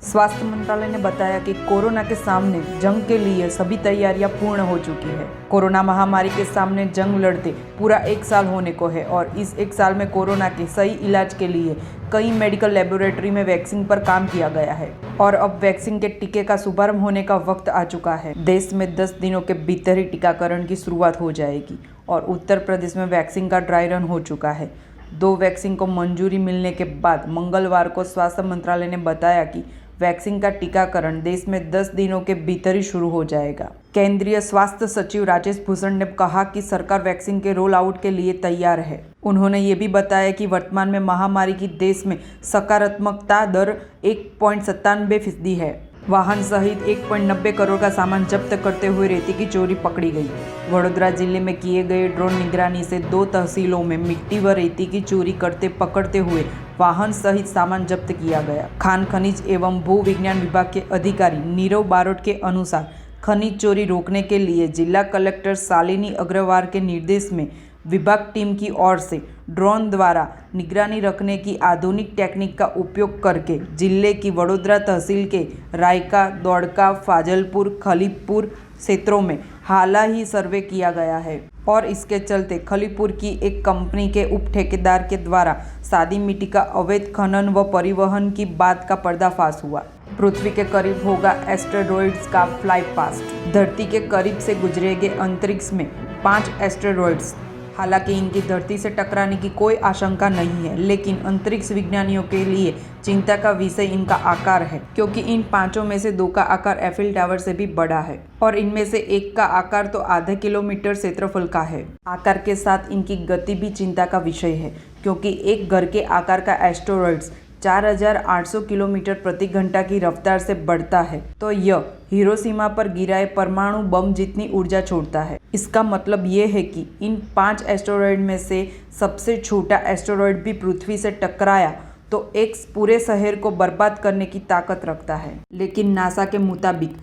स्वास्थ्य मंत्रालय ने बताया कि कोरोना के सामने जंग के लिए सभी तैयारियां पूर्ण हो चुकी है। कोरोना महामारी के सामने जंग लड़ते पूरा 1 साल होने को है और इस 1 साल में कोरोना के सही इलाज के लिए कई मेडिकल लेबोरेटरी में वैक्सीन पर काम किया गया है और अब वैक्सीन के टीके का शुभारंभ होने का वक्त आ चुका है। देश में 10 दिनों के भीतर ही टीकाकरण की शुरुआत हो जाएगी और उत्तर प्रदेश में वैक्सीन का ड्राई रन हो चुका है। 2 वैक्सीन को मंजूरी मिलने के बाद मंगलवार को स्वास्थ्य मंत्रालय ने बताया कि वैक्सीन का टीकाकरण देश में 10 दिनों के भीतर ही शुरू हो जाएगा। केंद्रीय स्वास्थ्य सचिव राजेश भूषण ने कहा कि सरकार वैक्सीन के रोल आउट के लिए तैयार है। उन्होंने ये भी बताया कि वर्तमान में महामारी की देश में सकारात्मकता दर 1.97% है। वाहन सहित 1.90 करोड़ का सामान जब्त करते हुए रेती की चोरी पकड़ी गई। वडोदरा जिले में किए गए ड्रोन निगरानी से 2 तहसीलों में मिट्टी व रेती की चोरी पकड़ते हुए वाहन सहित सामान जब्त किया गया। खान खनिज एवं भू विज्ञान विभाग के अधिकारी नीरव बारोट के अनुसार खनिज चोरी रोकने के लिए जिला कलेक्टर शालिनी अग्रवाल के निर्देश में विभाग टीम की ओर से ड्रोन द्वारा निगरानी रखने की आधुनिक टेक्निक का उपयोग करके जिले की वडोदरा तहसील के रायका, दौड़का, फाजलपुर, खलीपुर क्षेत्रों में हाल ही सर्वे किया गया है और इसके चलते खलीपुर की एक कंपनी के उप ठेकेदार के द्वारा सादी मिट्टी का अवैध खनन व परिवहन की बात का पर्दाफाश हुआ। पृथ्वी के करीब होगा एस्टेरॉयड्स का फ्लाई पास्ट। धरती के करीब से गुजरेंगे अंतरिक्ष में 5 एस्टेरॉयड्स। हालांकि इनकी धरती से टकराने की कोई आशंका नहीं है, लेकिन अंतरिक्ष विज्ञानियों के लिए चिंता का विषय इनका आकार है, क्योंकि इन 5 में से 2 का आकार एफिल टावर से भी बड़ा है और इनमें से एक का आकार तो आधा किलोमीटर क्षेत्रफल का है। आकार के साथ इनकी गति भी चिंता का विषय है, क्योंकि एक घर के आकार का एस्टेरॉयड्स 4800 किलोमीटर प्रति घंटा की रफ्तार से बढ़ता है तो यह हिरोशिमा पर गिराए परमाणु बम जितनी ऊर्जा छोड़ता है। इसका मतलब ये है कि इन 5 एस्टेरॉयड में से सबसे छोटा एस्टेरॉयड भी पृथ्वी से टकराया तो एक पूरे शहर को बर्बाद करने की ताकत रखता है। लेकिन नासा के मुताबिक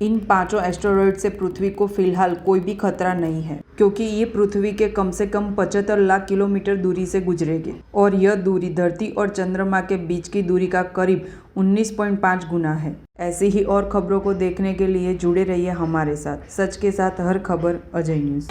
इन 5 एस्टेरॉयड से पृथ्वी को फिलहाल कोई भी खतरा नहीं है, क्योंकि ये पृथ्वी के कम से कम 75 लाख किलोमीटर दूरी से गुजरेंगे और यह दूरी धरती और चंद्रमा के बीच की दूरी का करीब 19.5 गुना है। ऐसी ही और खबरों को देखने के लिए जुड़े रहिए हमारे साथ। सच के साथ हर खबर, अजय न्यूज़।